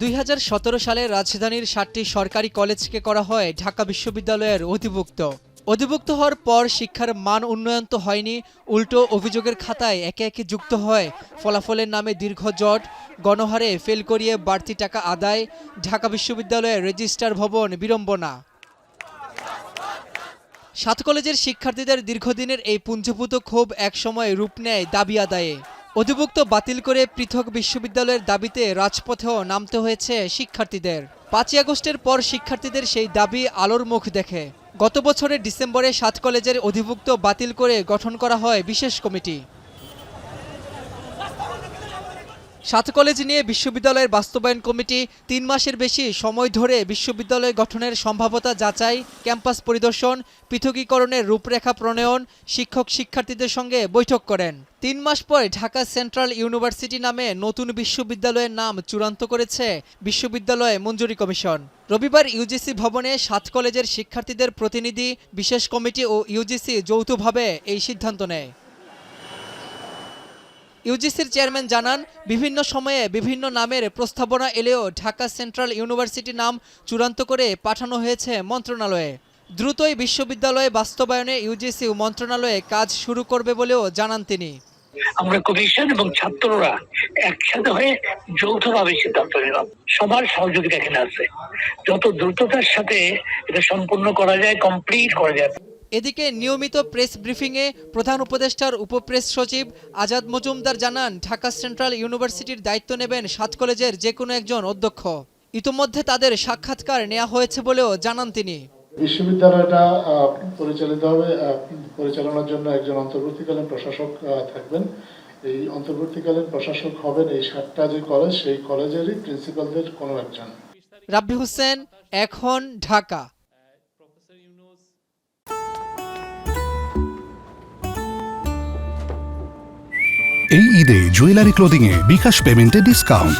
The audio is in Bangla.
2017 সালে রাজধানীর 7টি সরকারি কলেজকে করা হয় ঢাকা বিশ্ববিদ্যালয়ের অধিভুক্ত হওয়ার পর শিক্ষার মান উন্নয়ন তো হয়নি, উল্টো অভিযোগের খাতায় একে একে যুক্ত হয় ফলাফলের নামে দীর্ঘ জট, গণহারে ফেল করিয়ে বাড়তি টাকা আদায়, ঢাকা বিশ্ববিদ্যালয়ের রেজিস্ট্রার ভবন বিড়ম্বনা। 7 কলেজের শিক্ষার্থীদের দীর্ঘদিনের এই পুঞ্জীভূত ক্ষোভ একসময় রূপ নেয় দাবি আদায়ে। অধিভুক্ত বাতিল করে পৃথক বিশ্ববিদ্যালয়ের দাবিতে রাজপথেও নামতে হয়েছে শিক্ষার্থীদের। 5ই আগস্টের পর শিক্ষার্থীদের সেই দাবি আলোর মুখ দেখে। গত বছরের ডিসেম্বরে 7 কলেজের অধিভুক্ত বাতিল করে গঠন করা হয় বিশেষ কমিটি। 7 কলেজ নিয়ে বিশ্ববিদ্যালয়ের বাস্তবায়ন কমিটি 3 মাসের বেশি সময় ধরে বিশ্ববিদ্যালয় গঠনের সম্ভাব্যতা যাচাই, ক্যাম্পাস পরিদর্শন, পৃথকীকরণের রূপরেখা প্রণয়ন, শিক্ষক শিক্ষার্থীদের সঙ্গে বৈঠক করেন। 3 মাস পর ঢাকা সেন্ট্রাল ইউনিভার্সিটি নামে নতুন বিশ্ববিদ্যালয়ের নাম চূড়ান্ত করেছে বিশ্ববিদ্যালয় মঞ্জুরি কমিশন। রবিবার ইউজিসি ভবনে 7 কলেজের শিক্ষার্থীদের প্রতিনিধি, বিশেষ কমিটি ও ইউজিসি যৌথভাবে এই সিদ্ধান্ত নেয়। ইউজিসির চেয়ারম্যান জানান, বিভিন্ন সময়ে বিভিন্ন নামের প্রস্তাবনা এলেও ঢাকা সেন্ট্রাল ইউনিভার্সিটি নাম চূড়ান্ত করে পাঠানো হয়েছে মন্ত্রণালয়ে। দ্রুতই বিশ্ববিদ্যালয়ে বাস্তবায়নে ইউজিসি মন্ত্রণালয়ে কাজ শুরু করবে বলেও জানান তিনি। আমরা কমিশন এবং ছাত্ররা একসাথে হয়ে যৌথভাবে সিদ্ধান্ত নিলাম। সবার সহযোগিতা এখানে আছে, যত দ্রুততার সাথে এটা সম্পূর্ণ করা যায়, কমপ্লিট করা যায়। এদিকে নিয়মিত প্রেস ব্রিফিংয়ে প্রধান উপদেষ্টার উপপ্রেস সচিব আজাদ মজুমদার জানান, ঢাকা সেন্ট্রাল ইউনিভার্সিটির দায়িত্ব নেবেন 7 কলেজের যে কোনো একজন অধ্যক্ষ। ইতোমধ্যে তাদের সাক্ষাৎকার নেওয়া হয়েছে বলেও জানান তিনি। বিশ্ববিদ্যালয়টা পরিচালনার জন্য একজন অন্তর্বর্তীকালীন প্রশাসক থাকবেন। এই অন্তর্বর্তীকালীন প্রশাসক হবেন এই 7টা যে কলেজ, সেই কলেজেরই প্রিন্সিপালদের কোনো একজন। রাব্বি হোসেন, এখন, ঢাকা। এই ঈদে জুয়েলারি ক্লোদিংয়ে বিকাশ পেমেন্টে ডিসকাউন্ট।